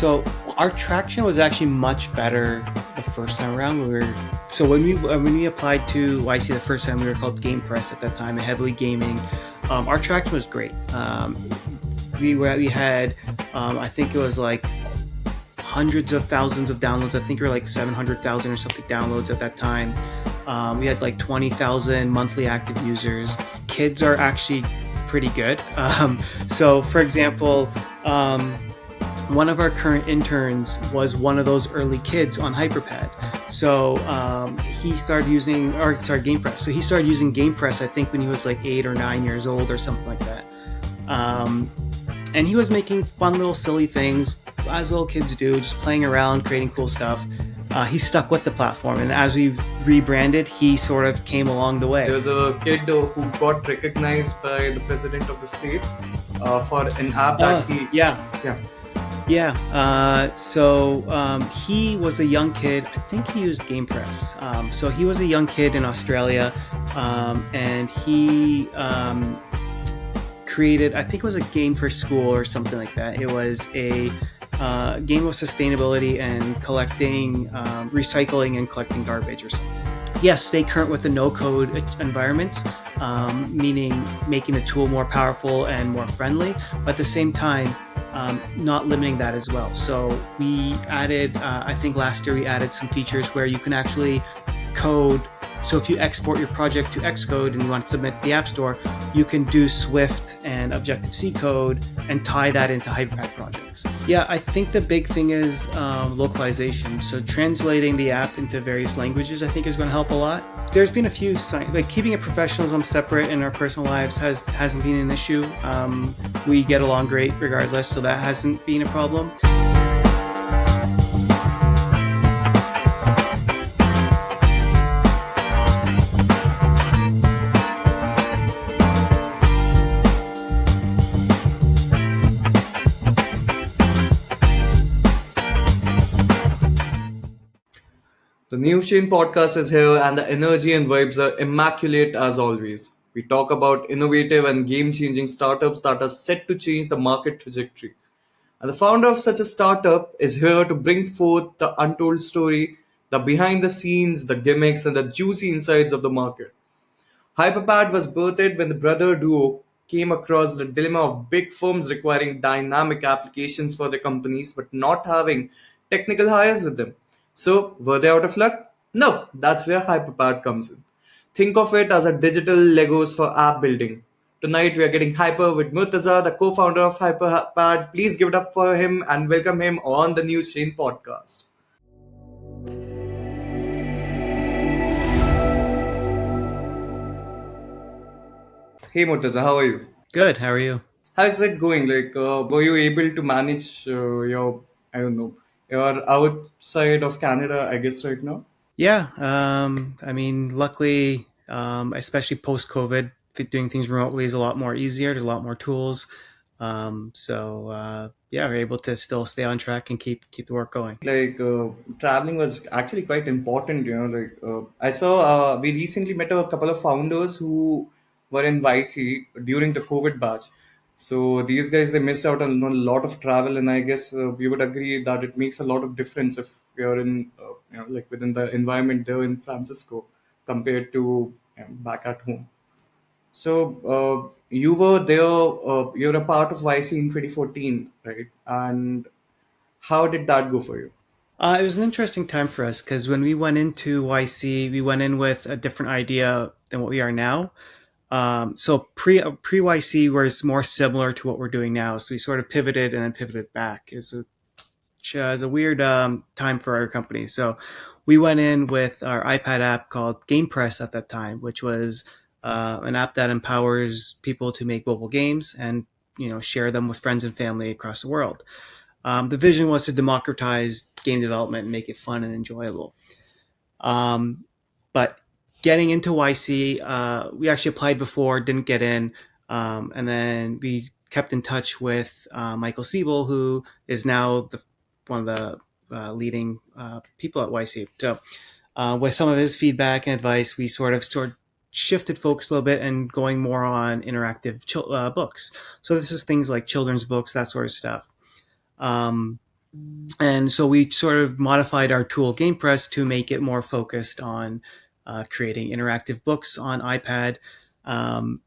So our traction was actually much better the first time around. When we applied to YC the first time, we were called Game Press at that time, and heavily gaming. Our traction was great. We had I think it was like hundreds of thousands of downloads. I think we were like 700,000 or something downloads at that time. We had like 20,000 monthly active users. Kids are actually pretty good. So, for example, one of our current interns was one of those early kids on hyperPad. So he started using, GamePress. So he started using GamePress, I think, when he was like 8 or 9 years old or something like that. And he was making fun little silly things, as little kids do, just playing around, creating cool stuff. He stuck with the platform, and as we rebranded, he sort of came along the way. There was a kid who got recognized by the president of the states for an app that he... So he was a young kid. I think he used GamePress. So he was a young kid in Australia, and he created, I think it was a game for school or something like that. It was a game of sustainability and collecting, recycling and collecting garbage or something. Yes, stay current with the no-code environments, meaning making the tool more powerful and more friendly, but at the same time, not limiting that as well. So we added, I think last year we added some features where you can actually code. So if you export your project to Xcode and you want to submit to the App Store, you can do Swift and Objective-C code and tie that into hyperPad projects. Yeah, I think the big thing is localization. So translating the app into various languages, I think, is going to help a lot. There's been a few like keeping it professionalism separate in our personal lives hasn't been an issue. We get along great regardless, so that hasn't been a problem. The Newzchain Podcast is here, and the energy and vibes are immaculate as always. We talk about innovative and game-changing startups that are set to change the market trajectory. And the founder of such a startup is here to bring forth the untold story, the behind the scenes, the gimmicks, and the juicy insides of the market. HyperPad was birthed when the brother duo came across the dilemma of big firms requiring dynamic applications for their companies but not having technical hires with them. So, were they out of luck? No, that's where HyperPad comes in. Think of it as a digital Legos for app building. Tonight we are getting hyper with Murtaza, the co-founder of HyperPad. Please give it up for him and welcome him on the Newzchain Podcast. Hey Murtaza, how are you? Good. How are you? How's it going? Like, were you able to manage I don't know, your outside of Canada, I guess, right now? Yeah. I mean, luckily, especially post-COVID, doing things remotely is a lot more easier. There's a lot more tools. Yeah, we're able to still stay on track and keep the work going. Like, traveling was actually quite important, I saw we recently met a couple of founders who were in YC during the COVID batch. So these guys, they missed out on a lot of travel, and I guess we would agree that it makes a lot of difference if you're in, like within the environment there in Francisco compared to back at home. So you were there, you're a part of YC in 2014, right? And how did that go for you? It was an interesting time for us because when we went into YC, we went in with a different idea than what we are now. So pre YC was more similar to what we're doing now. So we sort of pivoted and then pivoted back. It's a weird time for our company. So we went in with our iPad app called GamePress at that time, which was an app that empowers people to make mobile games and share them with friends and family across the world. The vision was to democratize game development and make it fun and enjoyable. But getting into YC, we actually applied before, didn't get in. And then we kept in touch with Michael Siebel, who is now one of the leading people at YC. So with some of his feedback and advice, we sort of shifted focus a little bit and going more on interactive books. So this is things like children's books, that sort of stuff. And so we sort of modified our tool GamePress to make it more focused on creating interactive books on iPad, um,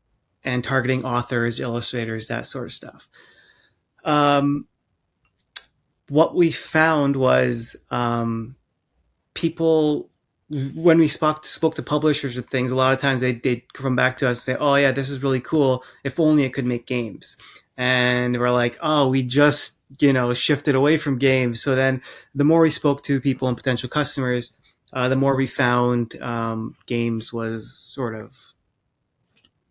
and targeting authors, illustrators, that sort of stuff. Um, what we found was people, when we spoke to publishers and things, a lot of times they'd come back to us and say, oh yeah, this is really cool, if only it could make games. And we're like, oh, we just shifted away from games. So then the more we spoke to people and potential customers, the more we found games was sort of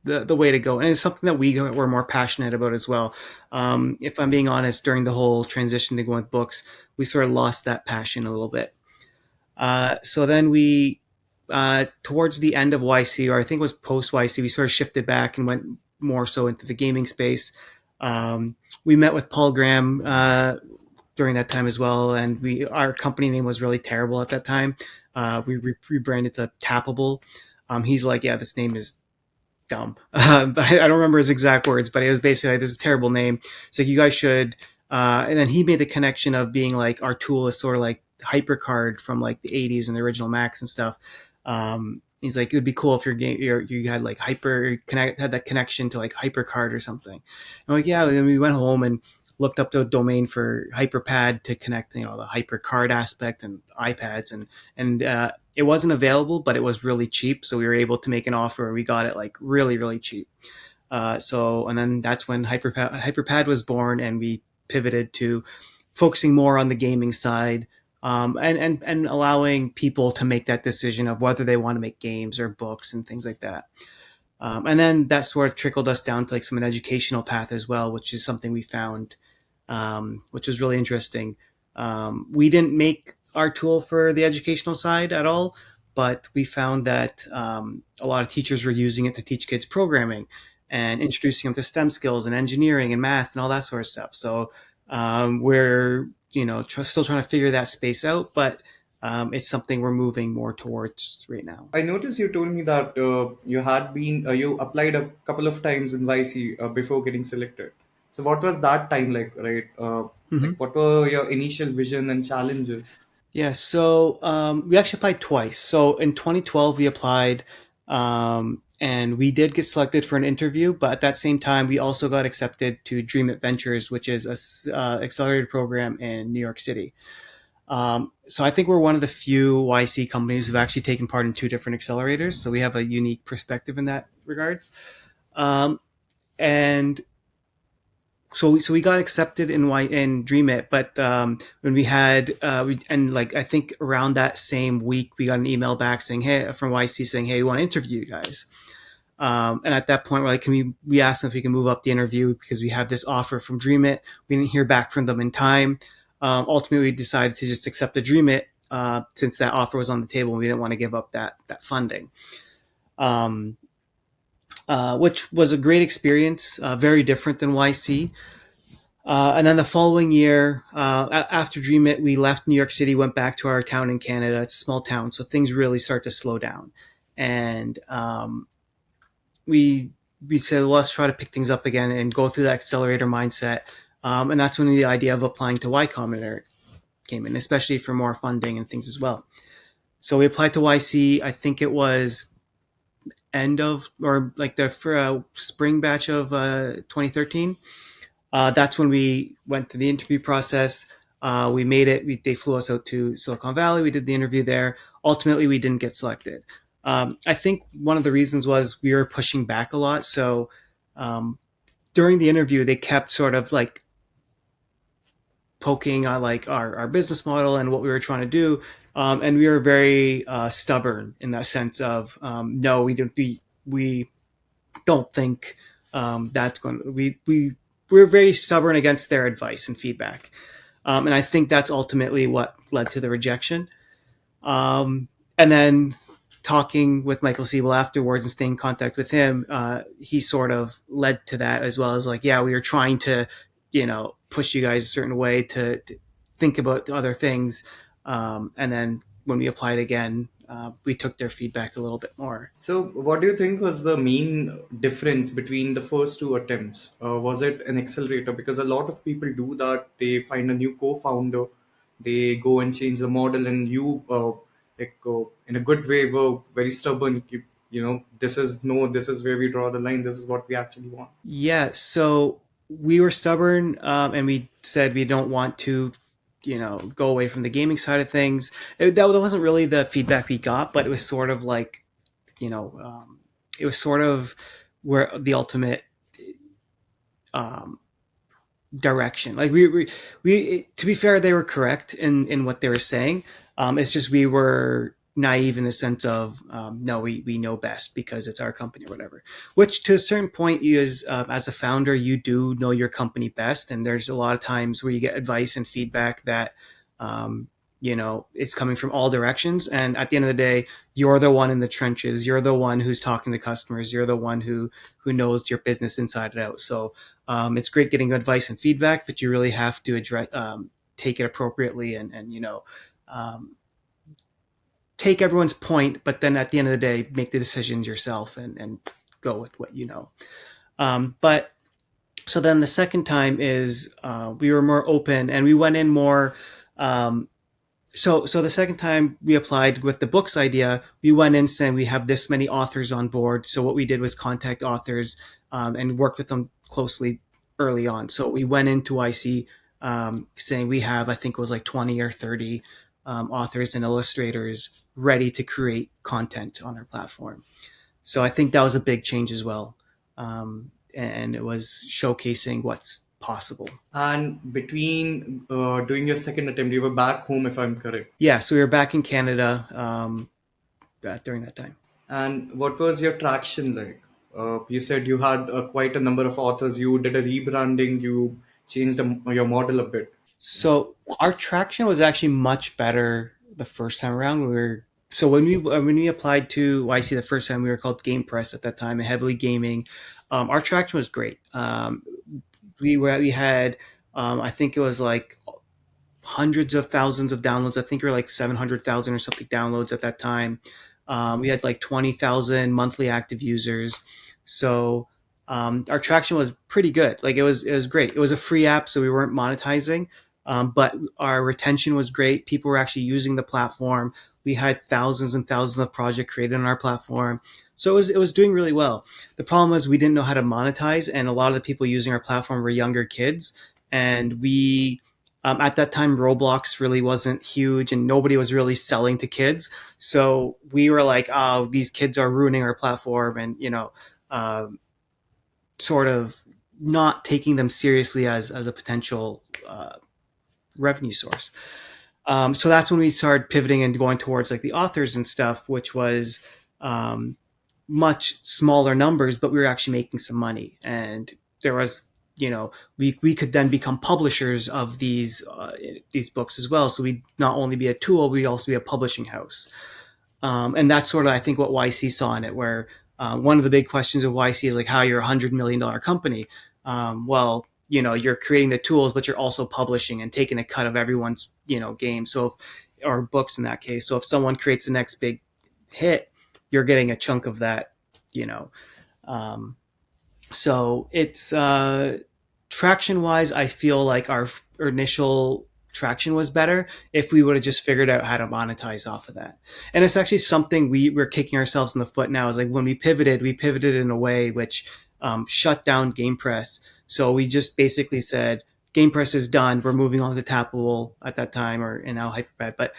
the way to go, and it's something that we were more passionate about as well. If I'm being honest, during the whole transition to going with books, we sort of lost that passion a little bit. So then we, towards the end of YC, or I think it was post YC, we sort of shifted back and went more so into the gaming space. We met with Paul Graham during that time as well, and our company name was really terrible at that time. We rebranded to Tappable. He's like, yeah, this name is dumb. I don't remember his exact words, but it was basically like, this is a terrible name. It's like, you guys should. And then he made the connection of being like, our tool is sort of like HyperCard from like the 80s and the original Macs and stuff. He's like, it would be cool if you had like had that connection to like HyperCard or something. I'm like, yeah. And then we went home and looked up the domain for HyperPad to connect, the HyperCard aspect and iPads, and it wasn't available, but it was really cheap. So we were able to make an offer. We got it like really, really cheap. And then that's when HyperPad was born, and we pivoted to focusing more on the gaming side, and allowing people to make that decision of whether they want to make games or books and things like that. And then that sort of trickled us down to like an educational path as well, which is something we found, which was really interesting. We didn't make our tool for the educational side at all, but we found that a lot of teachers were using it to teach kids programming and introducing them to STEM skills and engineering and math and all that sort of stuff. So we're still trying to figure that space out, but it's something we're moving more towards right now. I noticed you told me that you applied a couple of times in YC before getting selected. So what was that time like, right? Like Mm-hmm. what were your initial vision and challenges? Yeah, so we actually applied twice. So in 2012, we applied, and we did get selected for an interview. But at that same time, we also got accepted to Dream It Ventures, which is a accelerated program in New York City. So I think we're one of the few YC companies who've actually taken part in two different accelerators. So we have a unique perspective in that regards. And so we got accepted in Dream It, but when we had I think around that same week we got an email back saying, hey, from YC, saying, hey, we want to interview you guys. And at that point, we're like, we asked them if we can move up the interview because we have this offer from Dream It. We didn't hear back from them in time. Ultimately, we decided to just accept the Dream It, since that offer was on the table and we didn't want to give up that funding. Um, which was a great experience, very different than YC. And then the following year, after Dream It, we left New York City, went back to our town in Canada. It's a small town, so things really start to slow down. And we said, well, let's try to pick things up again and go through that accelerator mindset. And that's when the idea of applying to Y Combinator came in, especially for more funding and things as well. So we applied to YC. I think it was end of, or like the spring batch of 2013. That's when we went through the interview process. We made it. They flew us out to Silicon Valley. We did the interview there. Ultimately, we didn't get selected. I think one of the reasons was we were pushing back a lot. So during the interview, they kept sort of like poking on like our business model and what we were trying to do. And we were very stubborn in that sense of, no, we don't think that's going to, we're very stubborn against their advice and feedback. And I think that's ultimately what led to the rejection. And then talking with Michael Siebel afterwards and staying in contact with him, he sort of led to that, as well as like, yeah, we were trying to, push you guys a certain way to think about other things. And then when we applied again, we took their feedback a little bit more. So, what do you think was the main difference between the first two attempts? Was it an accelerator? Because a lot of people do that. They find a new co-founder, they go and change the model, and you, in a good way, were very stubborn. This is no, this is where we draw the line. This is what we actually want. Yeah, so we were stubborn, and we said we don't want to, go away from the gaming side of things. That wasn't really the feedback we got, but it was sort of like, you know, um, it was sort of where the ultimate um, direction. Like to be fair, they were correct in what they were saying. It's just we were naive in the sense of no, we know best because it's our company or whatever. Which to a certain point is as a founder, you do know your company best, and there's a lot of times where you get advice and feedback that um, it's coming from all directions. And at the end of the day, you're the one in the trenches. You're the one who's talking to customers. You're the one who knows your business inside and out. So it's great getting advice and feedback, but you really have to address take it appropriately and um, take everyone's point, but then at the end of the day, make the decisions yourself and go with what you know. But so then the second time is we were more open and we went in more. Um, so the second time we applied with the books idea, we went in saying we have this many authors on board. So what we did was contact authors and work with them closely early on. So we went into IC saying we have, I think it was like 20 or 30 authors and illustrators ready to create content on our platform. So I think that was a big change as well. And it was showcasing what's possible. And between doing your second attempt, you were back home, if I'm correct. Yeah, so we were back in Canada during that time. And what was your traction like? You said you had quite a number of authors. You did a rebranding. You changed your model a bit. So our traction was actually much better the first time around. So when we applied to YC the first time, we were called Game Press at that time, and heavily gaming. Our traction was great. We had I think it was like hundreds of thousands of downloads. I think we were like 700,000 or something downloads at that time. We had like 20,000 monthly active users. So our traction was pretty good. Like it was great. It was a free app, so we weren't monetizing, but our retention was great. People were actually using the platform. We had thousands and thousands of projects created on our platform. So it was doing really well. The problem was we didn't know how to monetize, and a lot of the people using our platform were younger kids, and we at that time, Roblox really wasn't huge and nobody was really selling to kids. So we were like, oh, these kids are ruining our platform and, uh, sort of not taking them seriously as a potential revenue source. So that's when we started pivoting and going towards like the authors and stuff, which was um, much smaller numbers, but we were actually making some money. And there was we could then become publishers of these books as well. So we'd not only be a tool, we'd also be a publishing house. And that's sort of, I think, what YC saw in it, where one of the big questions of YC is like how you're $100 million company. Well, you're creating the tools, but you're also publishing and taking a cut of everyone's, game. So or books in that case. So if someone creates the next big hit, you're getting a chunk of that, you know. So it's traction wise, I feel like our initial traction was better if we would have just figured out how to monetize off of that. And it's actually something we're kicking ourselves in the foot now. Is like when we pivoted in a way which shut down GamePress. So we just basically said GamePress is done. We're moving on to Tappable at that time, or now hyperPad. But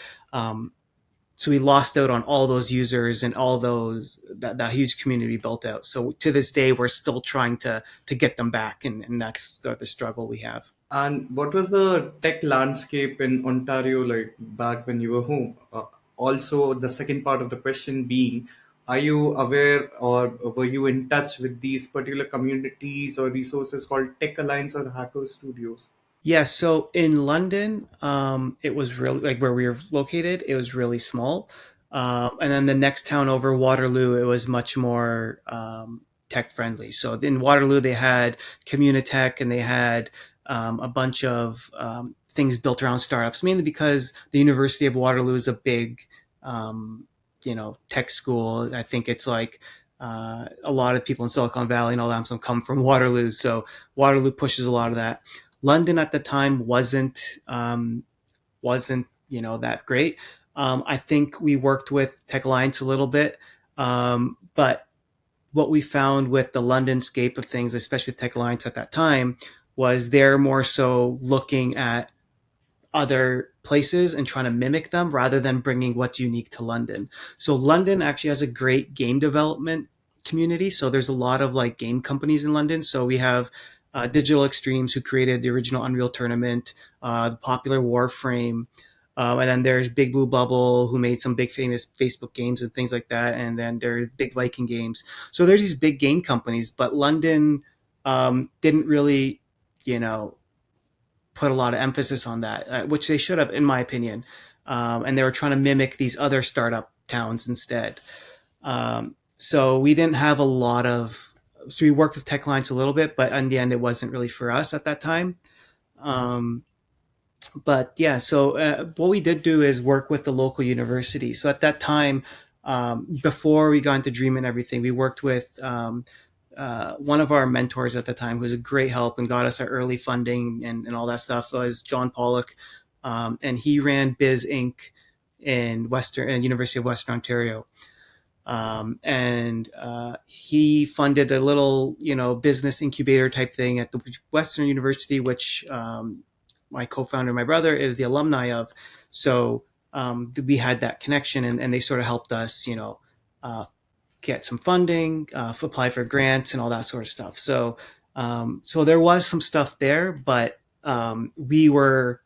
so we lost out on all those users and all those that huge community built out. So to this day, we're still trying to get them back, and that's the struggle we have. And what was the tech landscape in Ontario like back when you were home? Also, the second part of the question being, are you aware or were you in touch with these particular communities or resources called Tech Alliance or Hacker Studios? Yeah, so in London, it was really like where we were located. It was really small, and then the next town over, Waterloo, it was much more tech friendly. So in Waterloo, they had Communitech and they had a bunch of things built around startups, mainly because the University of Waterloo is a big tech school. I think it's like a lot of people in Silicon Valley and all that some come from Waterloo, so Waterloo pushes a lot of that. London at the time wasn't that great. I think we worked with Tech Alliance a little bit, but what we found with the London scape of things, especially with Tech Alliance at that time, was they're more so looking at other places and trying to mimic them rather than bringing what's unique to London. So London actually has a great game development community. So there's a lot of like game companies in London. So we have Digital Extremes, who created the original Unreal Tournament, the popular Warframe. And then there's Big Blue Bubble, who made some big famous Facebook games and things like that. And then there's Big Viking Games. So there's these big game companies, but London didn't really, you know, put a lot of emphasis on that, which they should have, in my opinion. And they were trying to mimic these other startup towns instead. So we didn't have a lot of. So we worked with Tech Alliance a little bit, but in the end, it wasn't really for us at that time. Um, but yeah, so what we did do is work with the local university. So at that time, before we got into Dream and everything, we worked with one of our mentors at the time, who was a great help and got us our early funding and all that stuff, was John Pollock. And he ran Biz Inc. in University of Western Ontario. And he funded a little, business incubator type thing at the Western University, which my co-founder, my brother, is the alumni of. So we had that connection, and they sort of helped us, get some funding, apply for grants, and all that sort of stuff. So there was some stuff there, but we were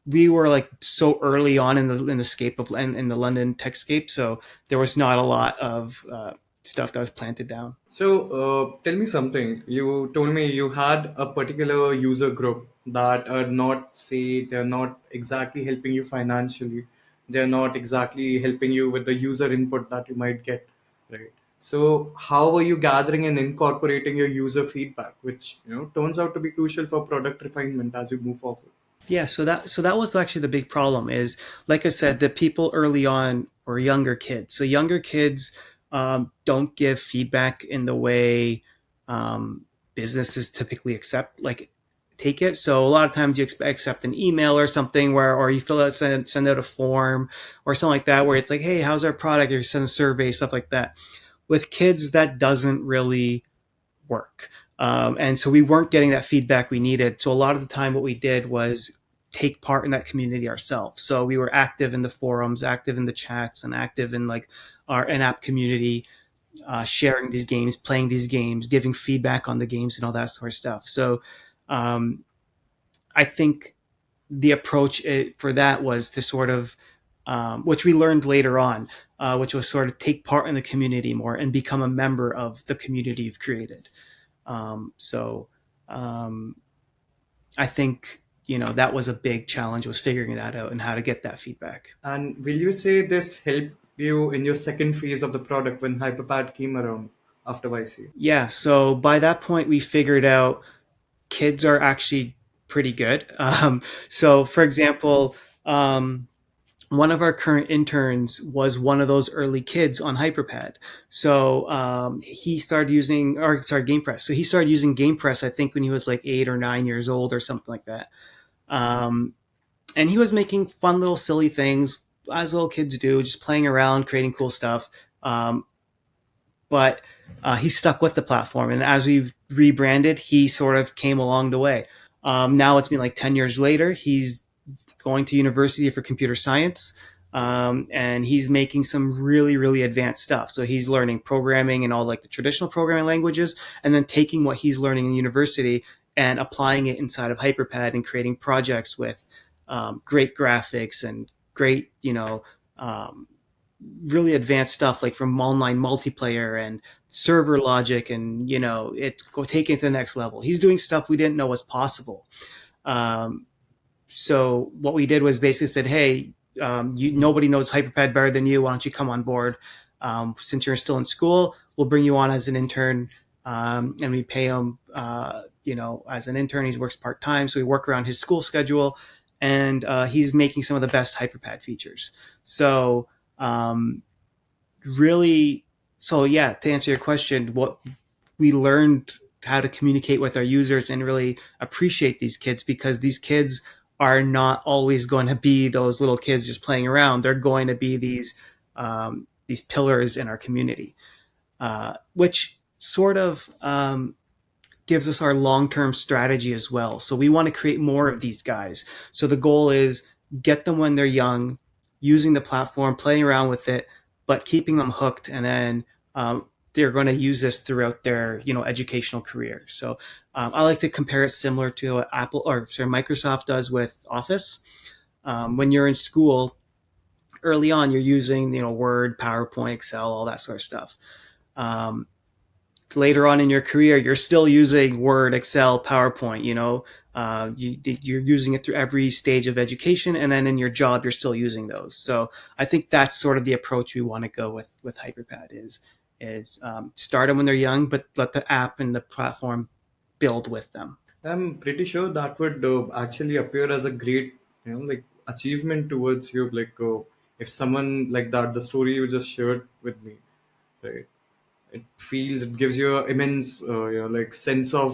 like so early on in the scape of in the London tech scape, so there was not a lot of stuff that was planted down. So, tell me something. You told me you had a particular user group that are not, say, they're not exactly helping you financially. They're not exactly helping you with the user input that you might get, right? So, how are you gathering and incorporating your user feedback, which turns out to be crucial for product refinement as you move forward? Yeah, so that was actually the big problem. Is, like I said, the people early on were younger kids. So younger kids don't give feedback in the way businesses typically take it. So a lot of times you accept an email or something, or you send out a form or something like that, where it's like, hey, how's our product? Or you send a survey, stuff like that. With kids, that doesn't really work. And so we weren't getting that feedback we needed. So a lot of the time, what we did was take part in that community ourselves. So we were active in the forums, active in the chats, and active in like our in-app community, sharing these games, playing these games, giving feedback on the games, and all that sort of stuff. So I think the approach for that was to sort of, which we learned later on, which was sort of take part in the community more and become a member of the community you've created. So I think that was a big challenge, was figuring that out and how to get that feedback. And will you say this helped you in your second phase of the product when hyperpad came around after YC? Yeah. So by that point, we figured out kids are actually pretty good. So for example, one of our current interns was one of those early kids on hyperpad. So he started using, GamePress. So he started using GamePress, I think, when he was like 8 or 9 years old or something like that. And he was making fun little silly things, as little kids do, just playing around, creating cool stuff. But he stuck with the platform. And as we rebranded, he sort of came along the way. Now it's been like 10 years later. He's going to University for Computer Science, and he's making some really, really advanced stuff. So he's learning programming and all like the traditional programming languages, and then taking what he's learning in university and applying it inside of hyperpad and creating projects with great graphics and great, really advanced stuff, like from online multiplayer and server logic, and it's go take it to the next level. He's doing stuff we didn't know was possible. So what we did was basically said, hey, nobody knows hyperpad better than you. Why don't you come on board? Since you're still in school, we'll bring you on as an intern, and we pay him as an intern. He works part-time, so we work around his school schedule, and he's making some of the best hyperpad features. So Um, really, so yeah, to answer your question, what we learned how to communicate with our users and really appreciate these kids, because these kids are not always going to be those little kids just playing around. They're going to be these pillars in our community, which sort of gives us our long-term strategy as well. So we want to create more of these guys. So the goal is get them when they're young, using the platform, playing around with it, but keeping them hooked, and then they're going to use this throughout their educational career. So I like to compare it similar to what Apple or sorry Microsoft does with Office. When you're in school, early on, you're using Word, PowerPoint, Excel, all that sort of stuff. Um, Later on in your career, you're still using Word, Excel, PowerPoint. You're using it through every stage of education, and then in your job, you're still using those. So I think that's sort of the approach we want to go with hyperpad is start them when they're young, but let the app and the platform build with them. I'm pretty sure that would actually appear as a great, like achievement towards you. Like if someone like that, the story you just shared with me, right? It gives you an immense, like sense of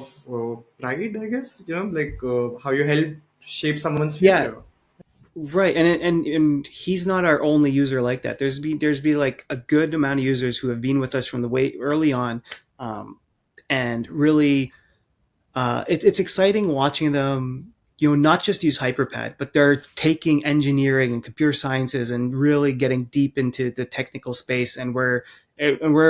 pride, I guess. Like how you help shape someone's Yeah, future. right. And he's not our only user like that. There's been like a good amount of users who have been with us from the way early on, and really it's exciting watching them, not just use hyperpad, but they're taking engineering and computer sciences and really getting deep into the technical space, and we're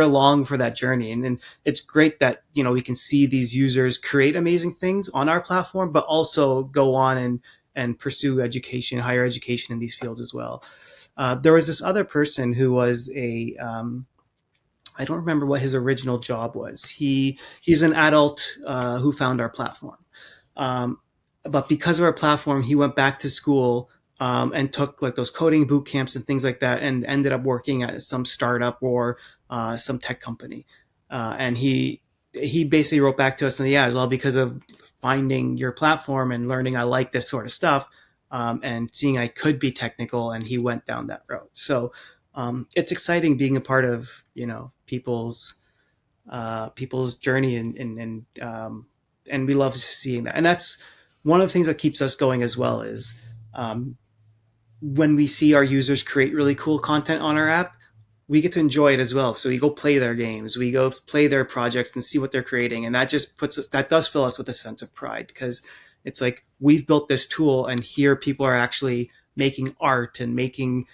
along for that journey. And it's great that we can see these users create amazing things on our platform, but also go on and pursue education, higher education in these fields as well. There was this other person who was a I don't remember what his original job was. He's an adult who found our platform, um, but because of our platform, he went back to school and took like those coding boot camps and things like that, and ended up working at some startup or some tech company. And he basically wrote back to us and yeah, as well because of finding your platform and learning I like this sort of stuff, and seeing I could be technical, and he went down that road. So it's exciting being a part of people's journey, and we love seeing that. And that's one of the things that keeps us going as well is um, when we see our users create really cool content on our app, we get to enjoy it as well. So we go play their games, we go play their projects and see what they're creating, and that does fill us with a sense of pride, because it's like we've built this tool, and here people are actually making art and making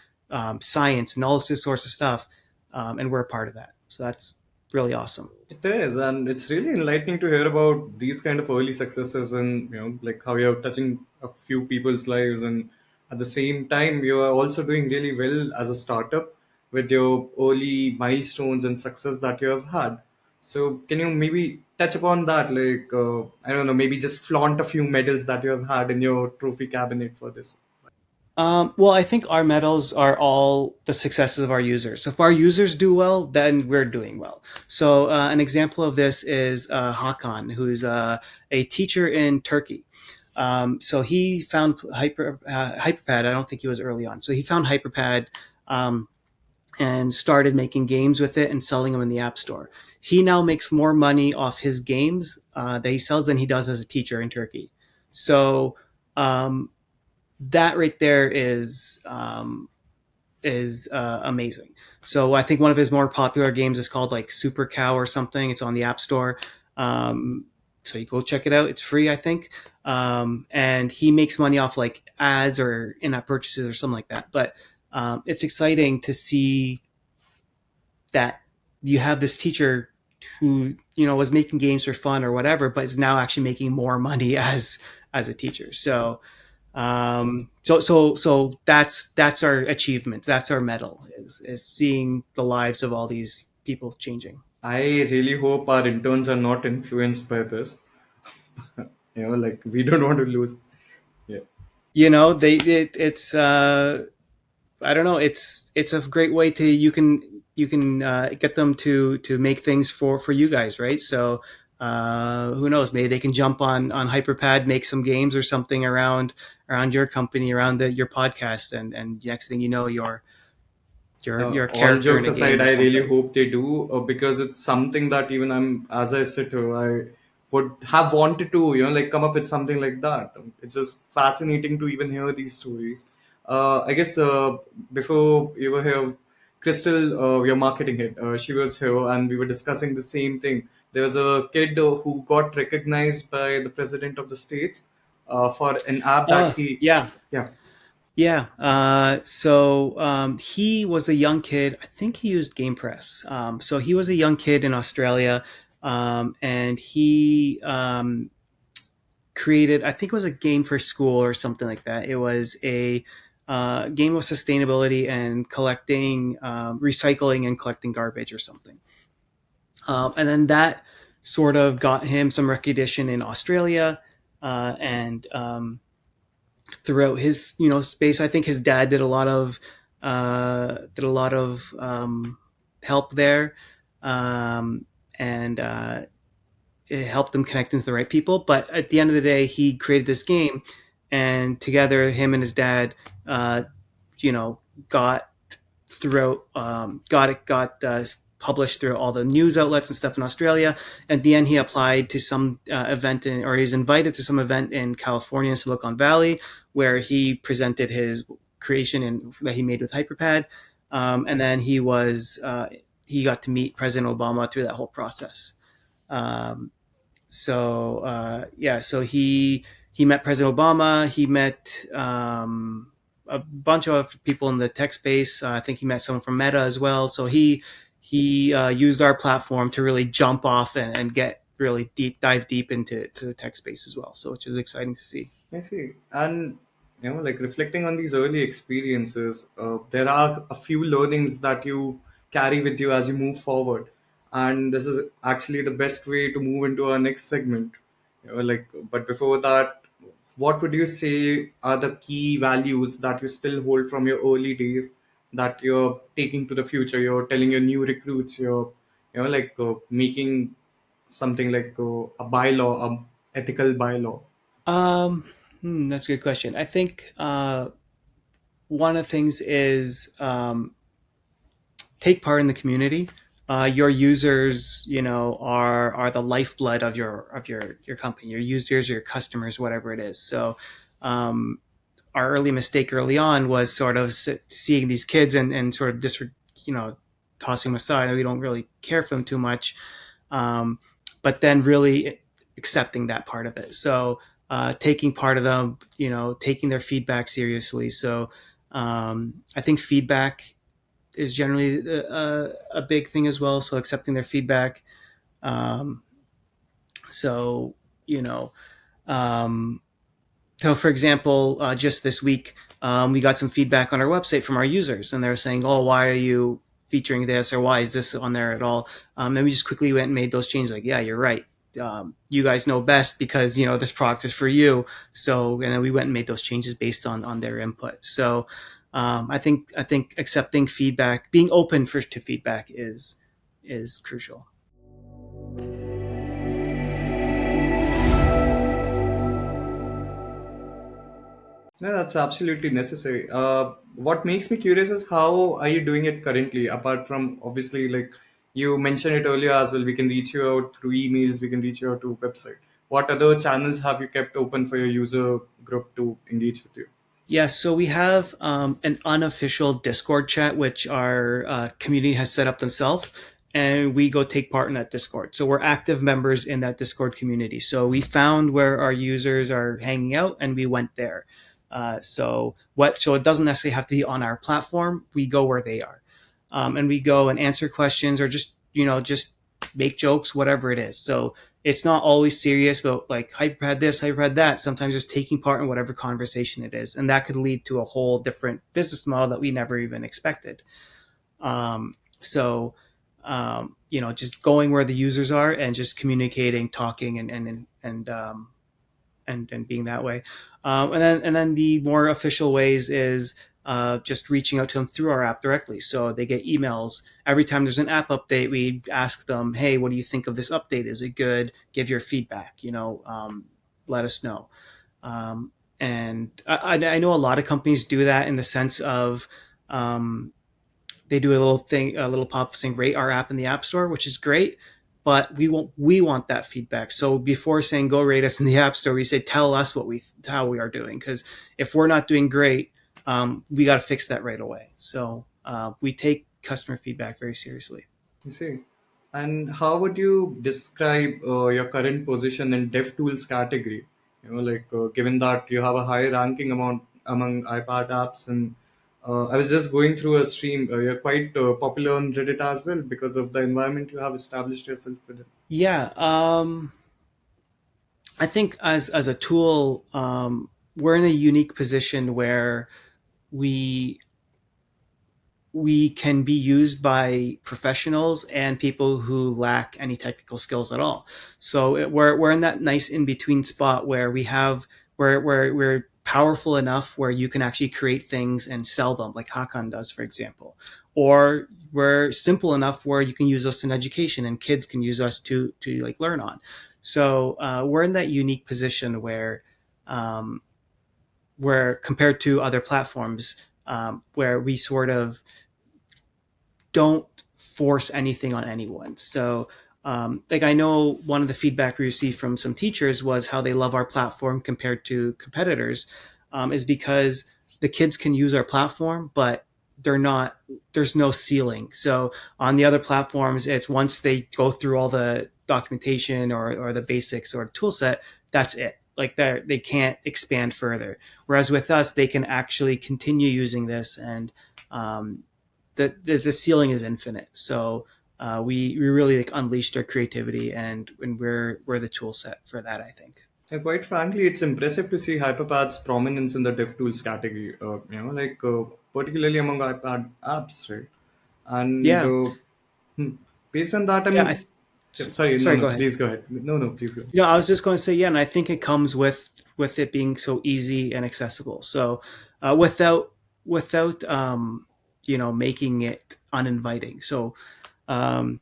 science and all this sorts of stuff, and we're a part of that. So that's really awesome. It is, and it's really enlightening to hear about these kind of early successes, and like how you're touching a few people's lives, and at the same time, you are also doing really well as a startup with your early milestones and success that you have had. So, can you maybe touch upon that? Like, I don't know, maybe just flaunt a few medals that you have had in your trophy cabinet for this. Well, I think our medals are all the successes of our users. So if our users do well, then we're doing well. So an example of this is Hakan, who's a teacher in Turkey. So he found hyperpad. I don't think he was early on. So he found hyperpad, um, and started making games with it and selling them in the app store. He now makes more money off his games that he sells than he does as a teacher in Turkey. So um, that right there is amazing. So I think one of his more popular games is called like Super Cow or something. It's on the App Store. Um, so you go check it out. It's free, I think. And he makes money off like ads or in-app purchases or something like that. But it's exciting to see that you have this teacher who was making games for fun or whatever, but is now actually making more money as a teacher. So that's our achievement. That's our medal is seeing the lives of all these people changing. I really hope our interns are not influenced by this. Like we don't want to lose. Yeah. It's I don't know. It's a great way to you can get them to make things for you guys, right? So who knows? Maybe they can jump on hyperpad, make some games or something around your company, around your podcast, and next thing you know, You're a All character in jokes a aside, game or I really something. hope they do, because it's something that even as I sit here, I would have wanted to, like come up with something like that. It's just fascinating to even hear these stories. I guess before you were here, Crystal, your marketing head, she was here, and we were discussing the same thing. There was a kid who got recognized by the president of the states for an app that he, Yeah, yeah. yeah. So he was a young kid. I think he used GamePress. So he was a young kid in Australia, and he created. I think it was a game for school or something like that. It was a game of sustainability and collecting, recycling and collecting garbage or something. And then that sort of got him some recognition in Australia, and throughout his space. I think his dad did a lot of help there, um, and it helped them connect into the right people. But at the end of the day, he created this game, and together, him and his dad, uh, you know, got got published through all the news outlets and stuff in Australia. At the end, he applied to some event or he was invited to some event in California, in Silicon Valley, where he presented his creation that he made with hyperPad. And then he got to meet President Obama through that whole process. Um, so he met President Obama. He met a bunch of people in the tech space. I think he met someone from Meta as well. So he used our platform to really jump off and get really dive deep into the tech space as well. So which is exciting to see. I see. And like reflecting on these early experiences, there are a few learnings that you carry with you as you move forward. And this is actually the best way to move into our next segment. But before that, what would you say are the key values that you still hold from your early days that you're taking to the future? You're telling your new recruits, you're, making something like a bylaw, ethical bylaw. Um, that's a good question. I think one of the things is take part in the community. Your users, are the lifeblood of your company. Your users, your customers, whatever it is. So, um, our early mistake early on was sort of seeing these kids and sort of you know, tossing them aside. We don't really care for them too much, but then really accepting that part of it. So, taking part of them, taking their feedback seriously. So, I think feedback is generally a big thing as well. So accepting their feedback. Um, so you know, um, so for example, just this week, we got some feedback on our website from our users, and they're saying, "Oh, why are you featuring this, or why is this on there at all?" And we just quickly went and made those changes. Like, yeah, you're right. You guys know best because this product is for you. So, and then we went and made those changes based on their input. So, I think accepting feedback, being open to feedback is crucial. Yeah, that's absolutely necessary. What makes me curious is how are you doing it currently? Apart from obviously, like you mentioned it earlier as well, we can reach you out through emails, we can reach you out to website. What other channels have you kept open for your user group to engage with you? Yeah, so we have an unofficial Discord chat, which our community has set up themselves, and we go take part in that Discord. So we're active members in that Discord community. So we found where our users are hanging out, and we went there. So it doesn't necessarily have to be on our platform. We go where they are, and we go and answer questions or just make jokes, whatever it is. So it's not always serious, but like hyperpad this, hyperpad that. Sometimes just taking part in whatever conversation it is, and that could lead to a whole different business model that we never even expected. So, just going where the users are and just communicating, talking, and being that way. And then the more official ways is just reaching out to them through our app directly. So they get emails every time there's an app update. We ask them, "Hey, what do you think of this update? Is it good? Give your feedback. Let us know." And I know a lot of companies do that in the sense of um, they do a little thing, a little pop saying rate our app in the app store, which is great. But we want that feedback. So before saying go rate us in the app store, we say tell us how we are doing, because if we're not doing great, we got to fix that right away. So we take customer feedback very seriously. You see. And how would you describe your current position in DevTools category? Given that you have a high ranking among iPad apps, and I was just going through a stream. You're quite popular on Reddit as well because of the environment you have established yourself within. Yeah, I think as a tool, we're in a unique position where we we can be used by professionals and people who lack any technical skills at all. So we're in that nice in between spot where we're powerful enough where you can actually create things and sell them, like Hakan does, for example, or we're simple enough where you can use us in education and kids can use us to like learn on. So we're in that unique position um, where compared to other platforms, where we sort of don't force anything on anyone. So, like I know one of the feedback we received from some teachers was how they love our platform compared to competitors, is because the kids can use our platform, but they're not. There's no ceiling. So on the other platforms, it's once they go through all the documentation or the basics or tool set, that's it. Like they can't expand further. Whereas with us, they can actually continue using this, and um, the ceiling is infinite. So we really like unleashed our creativity, and we're the tool set for that, I think. Quite frankly, it's impressive to see HyperPad's prominence in the DevTools category. Particularly among iPad apps, right? And Yeah, hmm, based on that, yeah. sorry, no, Sorry, no, go ahead. please go ahead. No, no, please go ahead. I was just going to say, yeah, and I think it comes with it being so easy and accessible. So without making it uninviting. So um,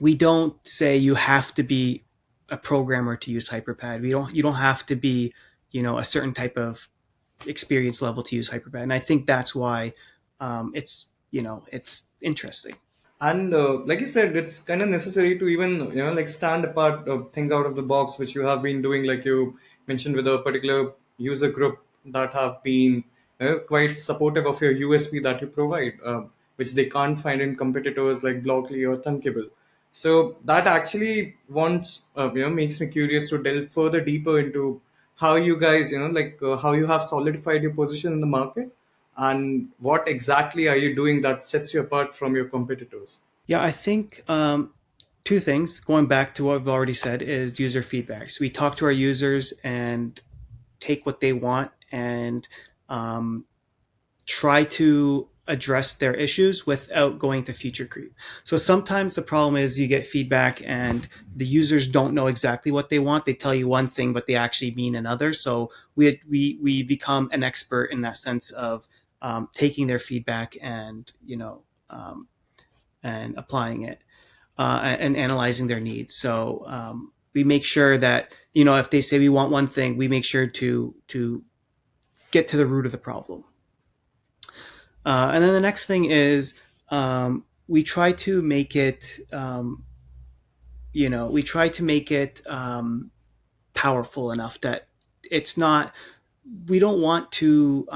we don't say you have to be a programmer to use hyperpad. You don't have to be a certain type of experience level to use hyperpad, and I think that's why it's interesting. And like you said, it's kind of necessary to even like stand apart, think out of the box, which you have been doing, like you mentioned, with a particular user group that have been quite supportive of your USP that you provide, which they can't find in competitors like Blockly or Thunkable. So that actually wants makes me curious to delve further deeper into how you guys how you have solidified your position in the market, and what exactly are you doing that sets you apart from your competitors. Yeah, I think two things. Going back to what I've already said is user feedback. So we talk to our users and take what they want and um, try to address their issues without going to feature creep. So sometimes the problem is you get feedback and the users don't know exactly what they want. They tell you one thing, but they actually mean another. So we become an expert in that sense of taking their feedback and and applying it and analyzing their needs. So we make sure that if they say we want one thing, we make sure to get to the root of the problem. And then the next thing is we try to make it, we try to make it powerful enough that it's not. We don't want to.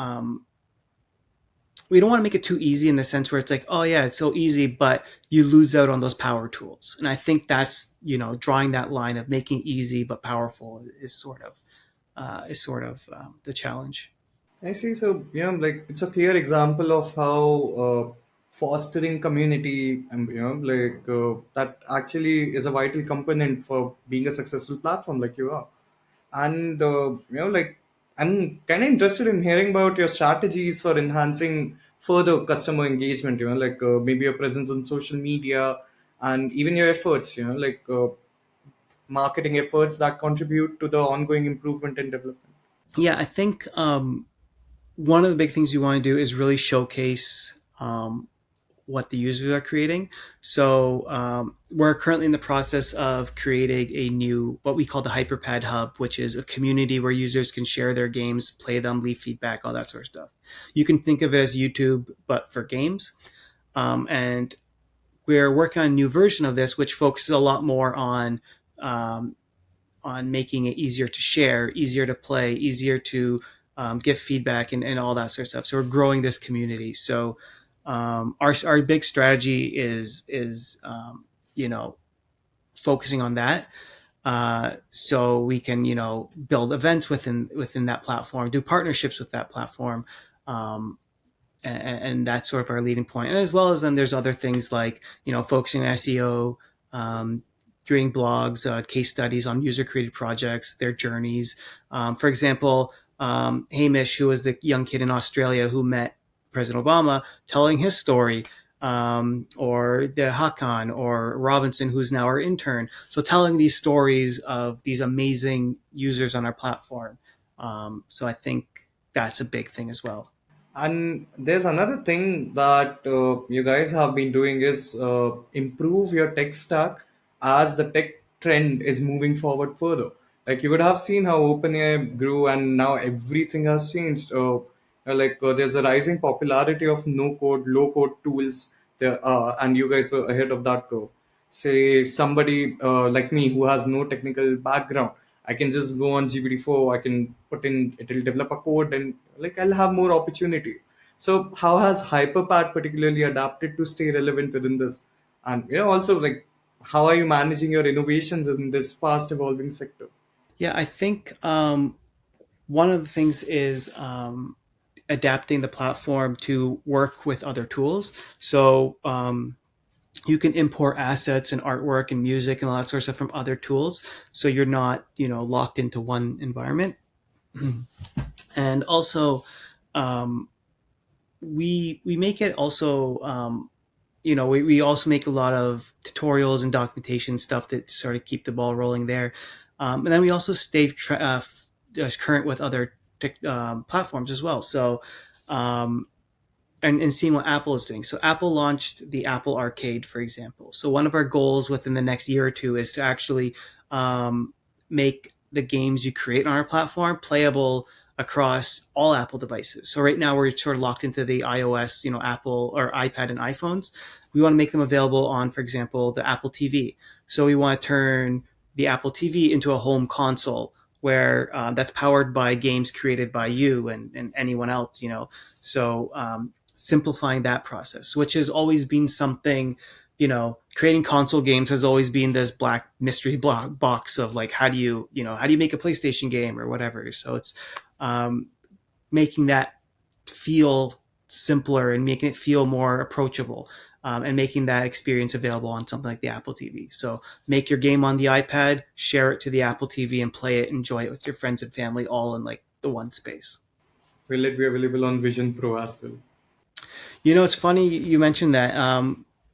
We don't want to make it too easy in the sense where it's like, oh yeah, it's so easy, but you lose out on those power tools. And I think that's drawing that line of making easy but powerful is sort of the challenge. I see. So, like it's a clear example of how fostering community and that actually is a vital component for being a successful platform like you are. And like I'm kind of interested in hearing about your strategies for enhancing further customer engagement. Maybe your presence on social media, and even your efforts. Marketing efforts that contribute to the ongoing improvement and development. Yeah, I think one of the big things we want to do is really showcase what the users are creating. So we're currently in the process of creating a new, what we call the hyperpad hub, which is a community where users can share their games, play them, leave feedback, all that sort of stuff. You can think of it as YouTube but for games. And we're working on a new version of this, which focuses a lot more um, on making it easier to share, easier to play, easier to give feedback, and all that sort of stuff. So we're growing this community. So our big strategy is you know focusing on that, so we can build events within that platform, do partnerships with that platform, um, and that's sort of our leading point. And as well as then there's other things like focusing on SEO, doing blogs, case studies on user created projects, their journeys. For example, Hamish, who was the young kid in Australia who met President Obama, telling his story, or the Hakan or Robinson, who's now our intern. So telling these stories of these amazing users on our platform. So I think that's a big thing as well. And there's another thing that you guys have been doing is improve your tech stack as the tech trend is moving forward further. Like you would have seen how OpenAI grew, and now everything has changed. There's a rising popularity of no code, low code tools there, and you guys were ahead of that curve. Say somebody like me who has no technical background, I can just go on GPT-4, I can put in, it will develop a code, and like I'll have more opportunity. So how has hyperpad particularly adapted to stay relevant within this? And also like how are you managing your innovations in this fast evolving sector? Yeah, I think one of the things is adapting the platform to work with other tools. So you can import assets and artwork and music and all that sort of stuff from other tools. So you're not, locked into one environment. And also, um, we make it also, we also make a lot of tutorials and documentation stuff that sort of keep the ball rolling there. And then we also stay current with other platforms as well. So, um, and seeing what Apple is doing. So Apple launched the Apple Arcade, for example. So one of our goals within the next year or two is to actually make the games you create on our platform playable across all Apple devices. So right now we're sort of locked into the iOS, Apple or iPad and iPhones. We want to make them available on, for example, the Apple TV. So we want to turn the Apple TV into a home console where that's powered by games created by you and anyone else, So simplifying that process, which has always been something, creating console games has always been this black mystery block box of like, how do you make a PlayStation game or whatever. So it's um, making that feel simpler and making it feel more approachable. And making that experience available on something like the Apple TV. So make your game on the iPad, share it to the Apple TV, and play it, enjoy it with your friends and family, all in like the one space. Will it be available on Vision Pro as well? It's funny you mentioned that.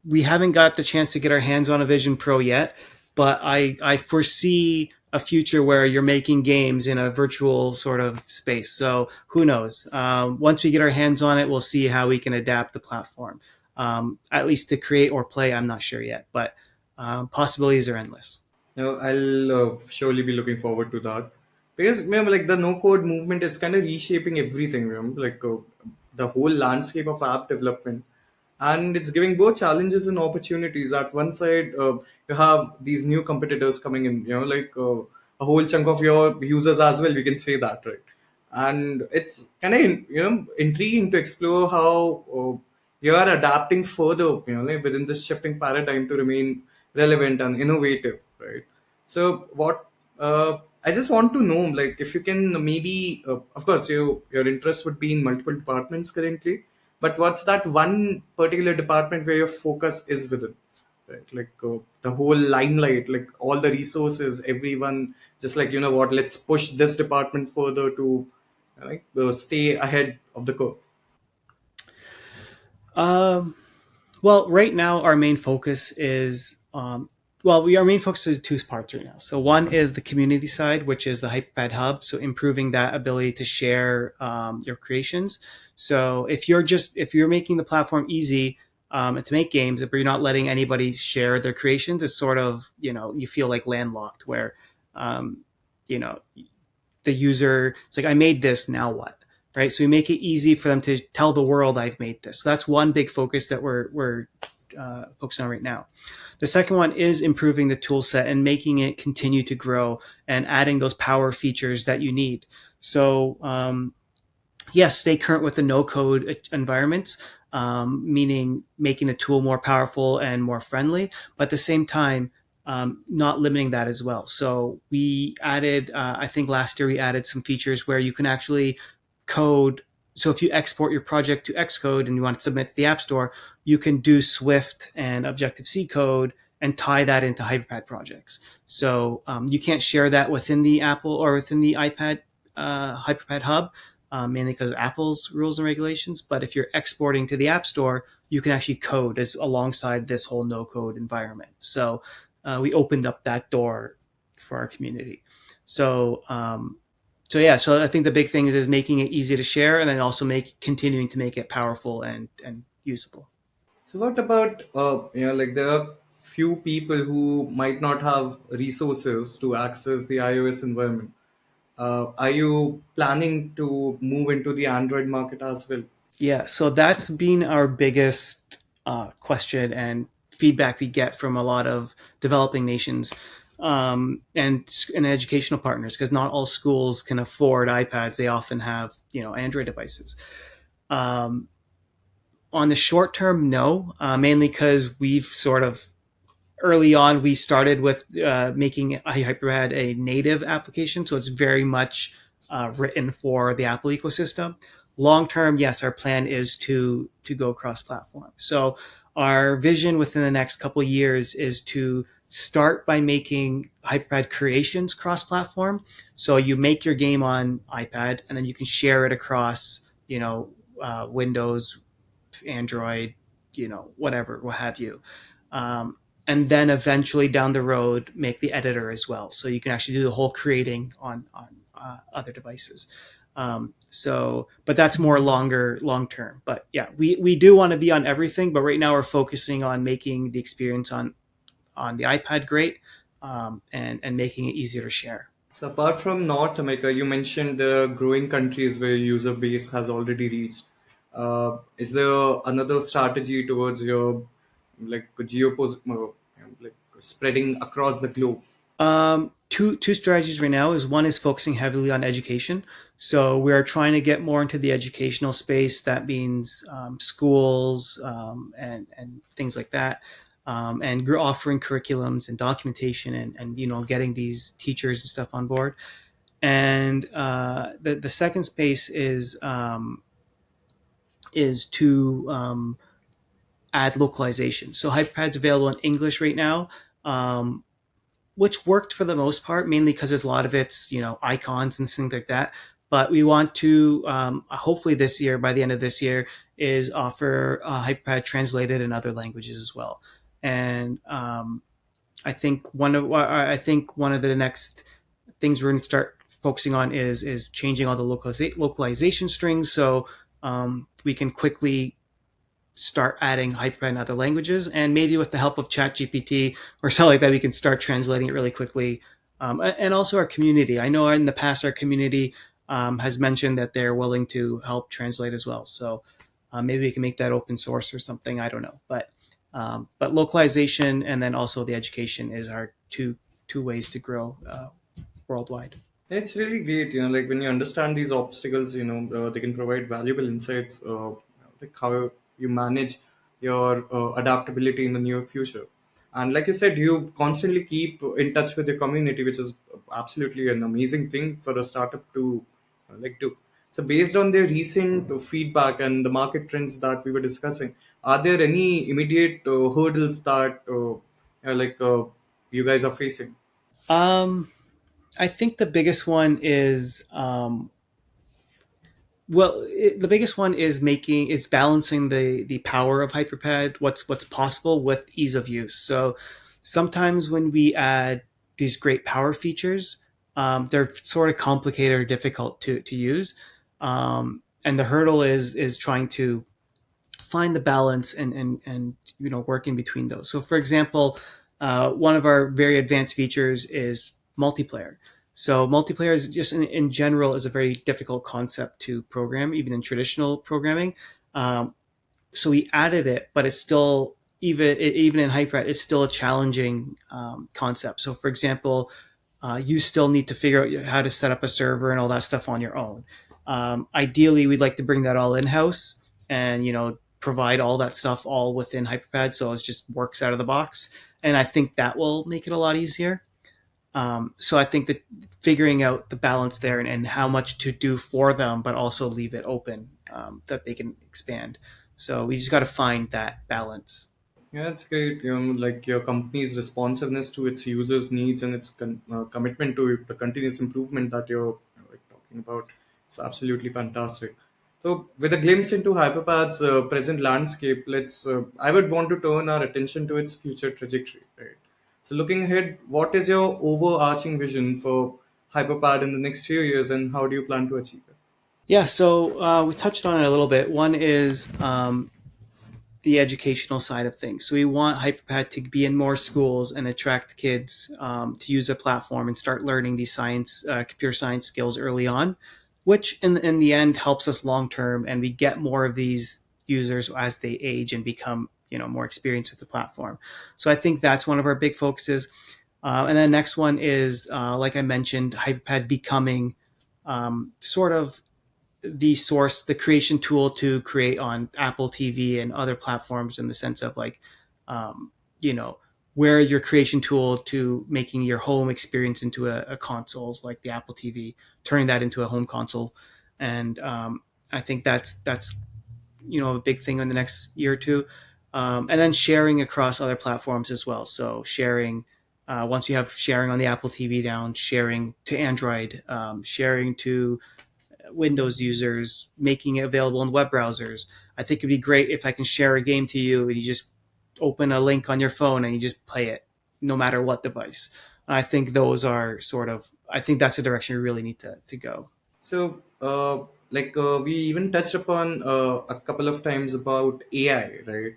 We haven't got the chance to get our hands on a Vision Pro yet, but I foresee a future where you're making games in a virtual sort of space. So who knows? Once we get our hands on it, we'll see how we can adapt the platform. At least to create or play, I'm not sure yet, but possibilities are endless. I'll surely be looking forward to that because remember, like the no code movement is kind of reshaping everything. Remember, like the whole landscape of app development, and it's giving both challenges and opportunities. At one side, you have these new competitors coming in. A whole chunk of your users as well. We can say that, right? And it's kind of intriguing to explore how you are adapting further, like within this shifting paradigm to remain relevant and innovative, right? So what I just want to know, like, if you can maybe, of course, your interest would be in multiple departments currently, but what's that one particular department where your focus is within, right? Like the whole limelight, like all the resources, everyone, just like what, let's push this department further to stay ahead of the curve. Um, Well, right now our main focus is our main focus is two parts right now. So one is the community side, which is the hyperpad hub. So improving that ability to share your creations. So if you're making the platform easy and to make games, but you're not letting anybody share their creations, it's sort of you feel like landlocked where um, you know the user, it's like, I made this, now what? right? So we make it easy for them to tell the world I've made this. So that's one big focus that we're focusing on right now. The second one is improving the tool set and making it continue to grow and adding those power features that you need. So yes, stay current with the no code environments, meaning making the tool more powerful and more friendly, but at the same time, not limiting that as well. So we added, I think last year we added some features where you can actually code. So if you export your project to Xcode and you want to submit to the App Store, you can do Swift and Objective C code and tie that into hyperpad projects. So you can't share that within the Apple or within the iPad hyperpad hub, mainly because of Apple's rules and regulations. But if you're exporting to the App Store, you can actually code as alongside this whole no code environment. So we opened up that door for our community. So so I think the big thing is making it easy to share, and then also continuing to make it powerful and usable. So what about like there are few people who might not have resources to access the iOS environment. Are you planning to move into the Android market as well? Yeah, so that's been our biggest question and feedback we get from a lot of developing nations, and educational partners, because not all schools can afford iPads. They often have Android devices. Um, on the short term, no, mainly because we've sort of early on we started with making hyperpad a native application, so it's very much written for the Apple ecosystem. Long term, yes, our plan is to go cross platform. So our vision within the next couple of years is to start by making hyperpad creations cross platform. So you make your game on iPad and then you can share it across Windows, Android, whatever, what have you. And then eventually down the road, make the editor as well. So you can actually do the whole creating on other devices. But that's more long term. But yeah, we do want to be on everything. But right now we're focusing on making the experience on the iPad great, and making it easier to share. So apart from North America, you mentioned the growing countries where user base has already reached. Is there another strategy towards your like like spreading across the globe? Two strategies right now is one is focusing heavily on education. So we're trying to get more into the educational space. That means schools, and things like that. And we're offering curriculums and documentation, and getting these teachers and stuff on board. And the second space is to add localization. So hyperpad's available in English right now. Which worked for the most part, mainly because there's a lot of it's icons and things like that. But we want to hopefully this year, by the end of this year, is offer hyperpad translated in other languages as well. And I think one of the next things we're going to start focusing on is changing all the localization strings, so we can quickly start adding hyperpad in other languages, and maybe with the help of ChatGPT or something like that, we can start translating it really quickly. And also our community. I know in the past our community has mentioned that they're willing to help translate as well. So maybe we can make that open source or something. I don't know, but localization and then also the education is our two ways to grow worldwide. It's really great, like when you understand these obstacles, they can provide valuable insights, like how you manage your adaptability in the near future. And like you said, you constantly keep in touch with your community, which is absolutely an amazing thing for a startup to like do. So, based on the recent feedback and the market trends that we were discussing, are there any immediate hurdles that you guys are facing? Um, I think the biggest one is the biggest one is balancing the power of hyperpad, what's possible with ease of use. So sometimes when we add these great power features, they're sort of complicated or difficult to use, and the hurdle is trying to find the balance and work in between those. So for example, one of our very advanced features is multiplayer. So multiplayer is just in general is a very difficult concept to program, even in traditional programming. Um, so we added it, but it's still even in hyperpad, it's still a challenging concept. So for example, you still need to figure out how to set up a server and all that stuff on your own. Ideally, we'd like to bring that all in house and provide all that stuff all within hyperpad, so it just works out of the box. And I think that will make it a lot easier. So I think that figuring out the balance there and how much to do for them, but also leave it open that they can expand. So we just got to find that balance. Yeah, that's great. Like your company's responsiveness to its users' needs and its commitment to the continuous improvement that you're like talking about. It's absolutely fantastic. So, with a glimpse into Hyperpad's present landscape, let's. I would want to turn our attention to its future trajectory. Right. So, looking ahead, what is your overarching vision for Hyperpad in the next few years, and how do you plan to achieve it? Yeah, so we touched on it a little bit. One is the educational side of things. So we want HyperPad to be in more schools and attract kids to use a platform and start learning these computer science skills early on, which in the end helps us long term, and we get more of these users as they age and become more experienced with the platform. So I think that's one of our big focuses. And then next one is, like I mentioned, HyperPad becoming sort of the creation tool to create on Apple TV and other platforms, in the sense of like, you know, where your creation tool to making your home experience into a console, like the Apple TV, turning that into a home console. And I think that's a big thing in the next year or two. And then sharing across other platforms as well. So sharing, once you have sharing on the Apple TV down, sharing to Android, sharing to Windows users, making it available in web browsers. I think it'd be great if I can share a game to you and you just open a link on your phone and you just play it no matter what device. I think those are I think that's the direction we really need to go. So, we even touched upon a couple of times about AI, right?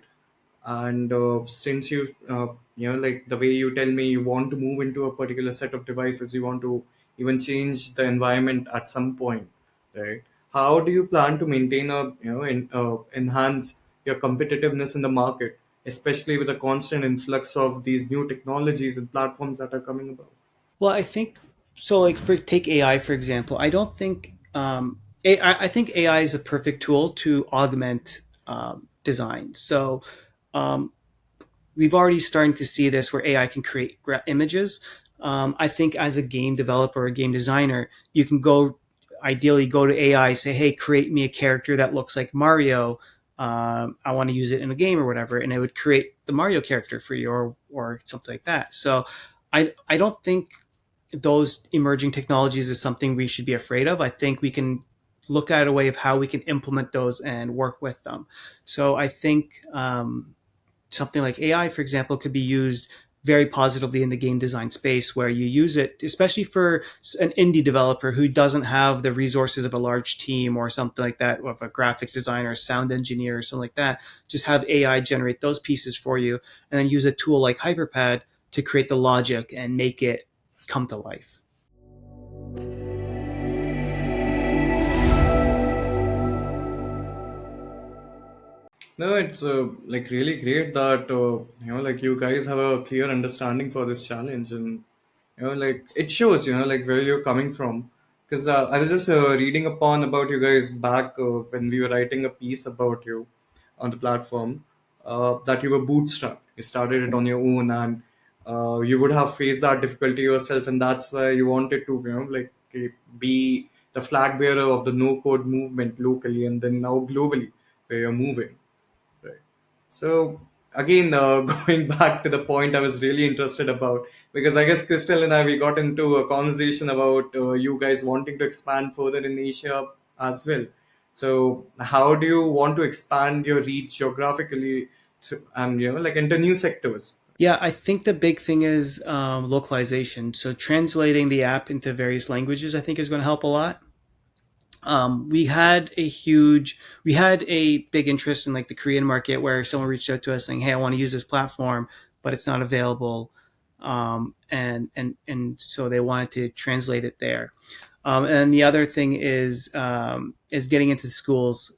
And since like the way you tell me you want to move into a particular set of devices, you want to even change the environment at some point, right? How do you plan to maintain enhance your competitiveness in the market, especially with the constant influx of these new technologies and platforms that are coming about? Well, I think so. Like for take AI for example, I don't think I think AI is a perfect tool to augment design. So um, we've already starting to see this where AI can create images. I think as a game developer or a game designer, you can ideally go to AI, say, "Hey, create me a character that looks like Mario. I want to use it in a game or whatever," and it would create the Mario character for you, or something like that. So, I don't think those emerging technologies is something we should be afraid of. I think we can look at a way of how we can implement those and work with them. So I think something like AI, for example, could be used very positively in the game design space, where you use it, especially for an indie developer who doesn't have the resources of a large team or something like that, or of a graphics designer, sound engineer, or something like that. Just have AI generate those pieces for you, and then use a tool like HyperPad to create the logic and make it come to life. No, it's like really great that like you guys have a clear understanding for this challenge, and like it shows like where you're coming from. Because I was just reading upon about you guys back when we were writing a piece about you on the platform, that you were bootstrapped. You started it on your own, and you would have faced that difficulty yourself, and that's why you wanted to be the flag bearer of the no code movement locally, and then now globally where you're moving. Right. So again, going back to the point I was really interested about, because I guess Crystal and I, we got into a conversation about you guys wanting to expand further in Asia as well. So how do you want to expand your reach geographically and like into new sectors? Yeah, I think the big thing is localization. So translating the app into various languages, I think, is going to help a lot. We had a big interest in like the Korean market, where someone reached out to us saying, "Hey, I want to use this platform, but it's not available and so they wanted to translate it there. And the other thing is getting into the schools,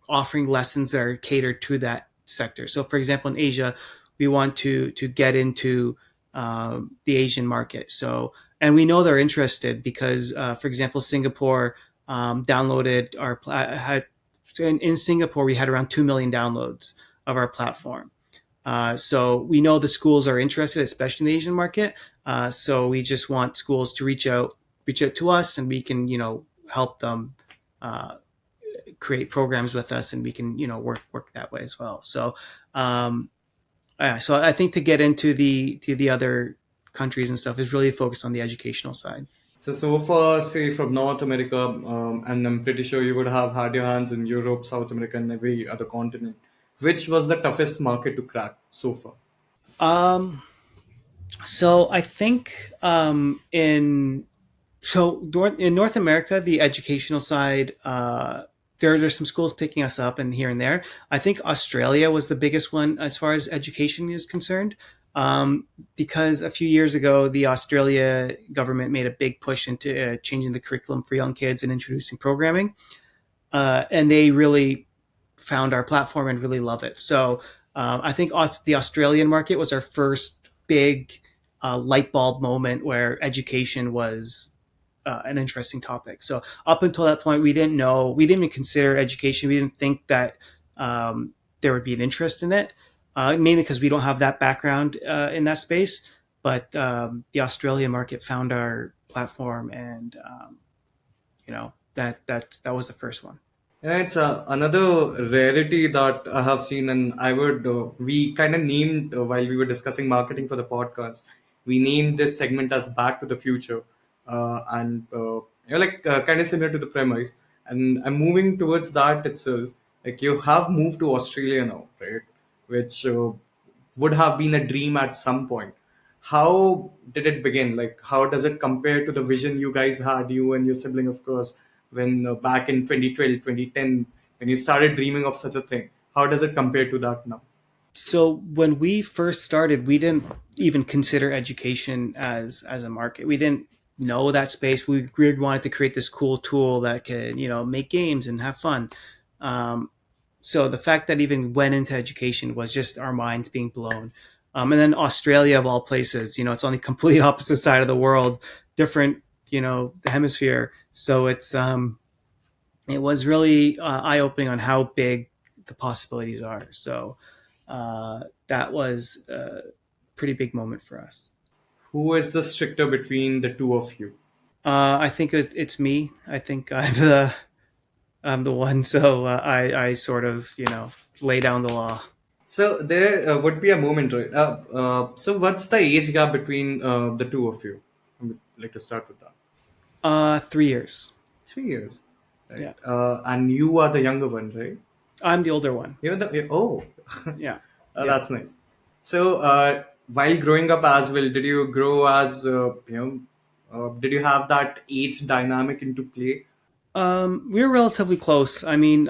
offering lessons that are catered to that sector. So, for example, in Asia, we want to get into the Asian market. So, and we know they're interested because, for example, Singapore downloaded our had in Singapore we had around 2 million downloads of our platform. So we know the schools are interested, especially in the Asian market. So we just want schools to reach out to us, and we can help them uh, create programs with us, and we can work that way as well. Um, so I think to get into the other countries and stuff is really focused on the educational side. So far, say from North America, and I'm pretty sure you would have had your hands in Europe, South America, and every other continent. Which was the toughest market to crack so far? Um, so I think in North America, the educational side, there's some schools picking us up and here and there. I think Australia was the biggest one as far as education is concerned, because a few years ago, the Australia government made a big push into changing the curriculum for young kids and introducing programming, and they really found our platform and really love it. So I think the Australian market was our first big light bulb moment where education was an interesting topic. So up until that point, we didn't even consider education. We didn't think that there would be an interest in it, mainly because we don't have that background in that space. But the Australian market found our platform, and that was the first one. Yeah, it's another rarity that I have seen, and we kind of named while we were discussing marketing for the podcast, we named this segment as Back to the Future, and kind of similar to the premise. And I'm moving towards that itself. Like you have moved to Australia now, right? Which would have been a dream at some point. How did it begin? Like, how does it compare to the vision you guys had, you and your sibling, of course, when back in 2012, 2010, when you started dreaming of such a thing? How does it compare to that now? So when we first started, we didn't even consider education as a market. We didn't know that space. We wanted to create this cool tool that could make games and have fun. Um, so the fact that even went into education was just our minds being blown. And then Australia of all places, it's on the complete opposite side of the world, different hemisphere. So it was really eye opening on how big the possibilities are. So that was a pretty big moment for us. Who is the stricter between the two of you? I think it's me. I think I'm the one. So I sort of lay down the law. So there would be a moment, right? So what's the age gap between the two of you? I would like to start with that. 3 years. 3 years, right? Yeah, And you are the younger one, right? I'm the older one. Oh, Yeah, yeah. that's nice. So, while growing up as well, did you grow as did you have that age dynamic into play? We were relatively close. I mean,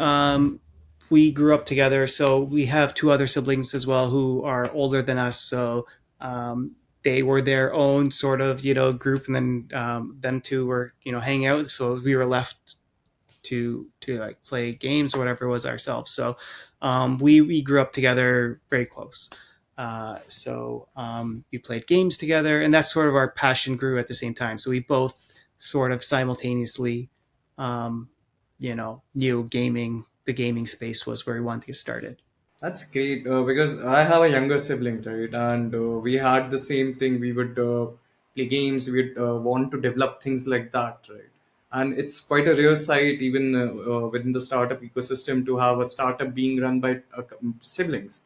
we grew up together, so we have two other siblings as well who are older than us. So they were their own sort of group, and then them two were hanging out. So we were left to like play games or whatever it was ourselves. So we grew up together, very close. So we played games together, and that's sort of our passion grew at the same time. So we both sort of simultaneously, um, knew the gaming space was where we wanted to get started. That's great because I have a younger sibling, right? And we had the same thing. We would play games. We'd want to develop things like that, right? And it's quite a rare sight, even within the startup ecosystem, to have a startup being run by siblings.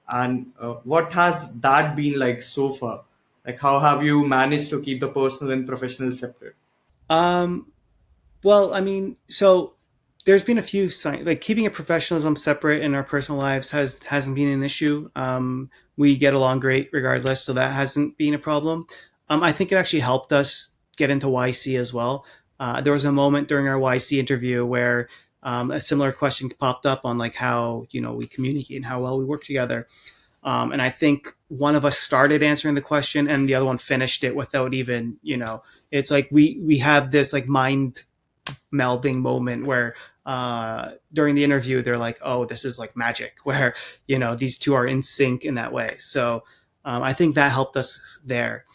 And what has that been like so far? Like, how have you managed to keep the personal and professional separate? Um, Well, I mean, so there's been a few signs like keeping a professionalism separate in our personal lives hasn't been an issue. We get along great regardless, so that hasn't been a problem. I think it actually helped us get into YC as well. There was a moment during our YC interview where a similar question popped up on like how we communicate and how well we work together. And I think one of us started answering the question and the other one finished it without even, it's like we have this like mind melding moment where during the interview they're like, oh, this is like magic, where these two are in sync in that way. So I think that helped us there.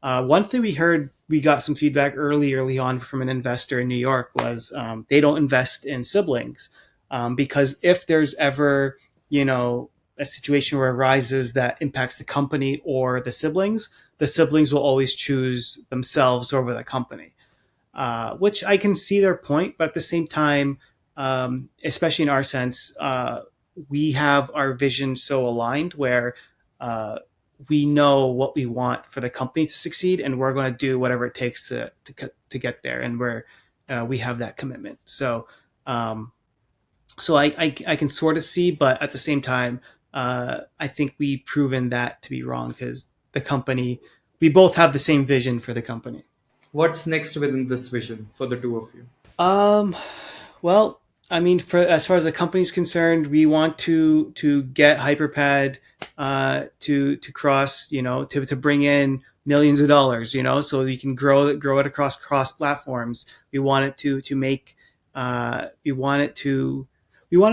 One thing we got some feedback early on from an investor in New York was they don't invest in siblings because if there's ever a situation where arises that impacts the company or the siblings will always choose themselves over the company, which I can see their point, but at the same time, especially in our sense, we have our vision so aligned where uh, we know what we want for the company to succeed, and we're going to do whatever it takes to get there, and we have that commitment. Um, so I can sort of see, but at the same time, I think we've proven that to be wrong because we both have the same vision for the company. What's next within this vision for the two of you? Um, well, I mean, for as far as the company's concerned, we want to get hyperPad to cross, to bring in millions of dollars, so we can grow it across cross platforms. We want it to make we want to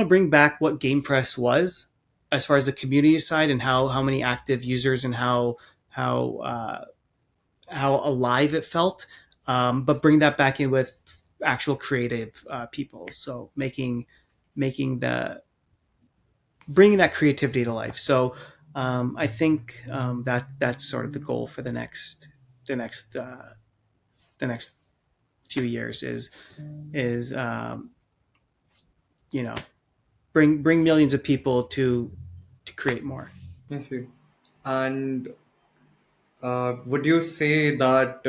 bring back what GamePress was as far as the community side and how many active users and how how alive it felt, but bring that back in with actual creative people. So making the bringing that creativity to life. So I think that's sort of the goal for the next the next few years is you know bring millions of people to create more. I see. And would you say that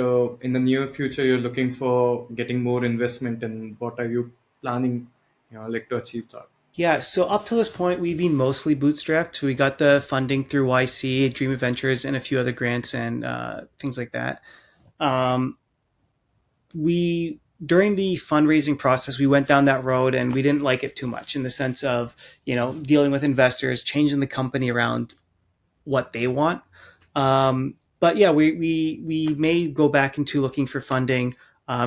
in the near future you're looking for getting more investment, and what are you planning, like to achieve that? Yeah, so up to this point, we've been mostly bootstrapped. So we got the funding through YC, Dream Adventures, and a few other grants and things like that. Um, we During the fundraising process, we went down that road, and we didn't like it too much in the sense of dealing with investors, changing the company around what they want. But yeah, we may go back into looking for funding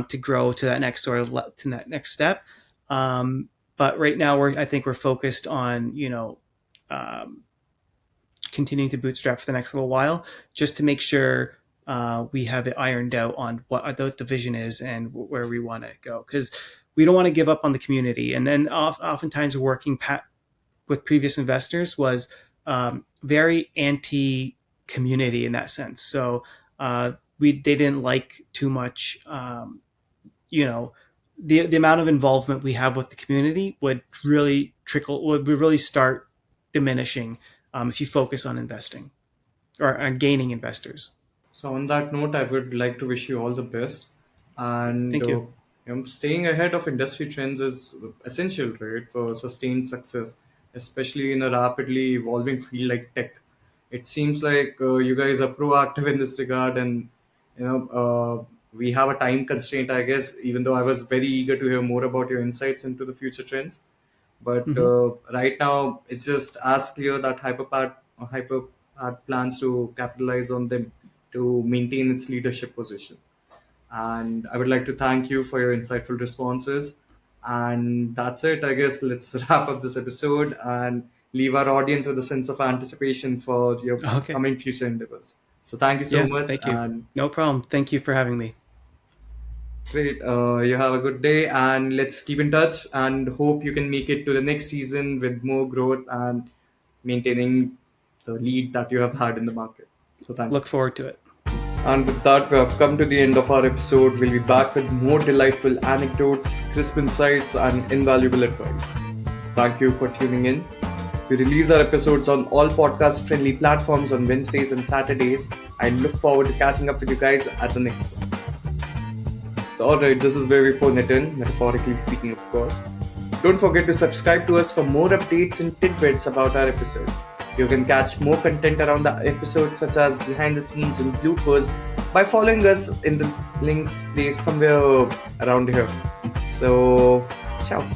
to grow to that next to that next step. But right now, I think we're focused on um, continuing to bootstrap for the next little while, just to make sure we have it ironed out on what the vision is and where we want to go. Because we don't want to give up on the community. And then oftentimes working with previous investors was very anti community in that sense. So they didn't like too much. You know, the amount of involvement we have with the community would really start diminishing if you focus on investing or on gaining investors. So on that note, I would like to wish you all the best. And Thank you. staying ahead of industry trends is essential, right, for sustained success, especially in a rapidly evolving field like tech. It seems like you guys are proactive in this regard, and we have a time constraint, I guess. Even though I was very eager to hear more about your insights into the future trends, but Hmm. right now, it's just as clear that Hyperpad plans to capitalize on them to maintain its leadership position. And I would like to thank you for your insightful responses. And that's it, I guess. Let's wrap up this episode and leave our audience with a sense of anticipation for your Okay. coming future endeavors. So thank you so Yeah. much, Thank you. and No problem. Thank you for having me. great. You have a good day, and let's keep in touch. And hope you can make it to the next season with more growth and maintaining the lead that you have had in the market. So thank you. Look forward to it. And with that, we have come to the end of our episode. We'll be back with more delightful anecdotes, crisp insights, and invaluable advice. So thank you for tuning in. We release our episodes on all podcast friendly platforms on Wednesdays and Saturdays. I look forward to catching up with you guys at the next one. So, alright, this is where we phone it in, metaphorically speaking, of course. Don't forget to subscribe to us for more updates and tidbits about our episodes. You can catch more content around the episodes, such as behind the scenes and bloopers, by following us in the links placed somewhere around here. So, ciao.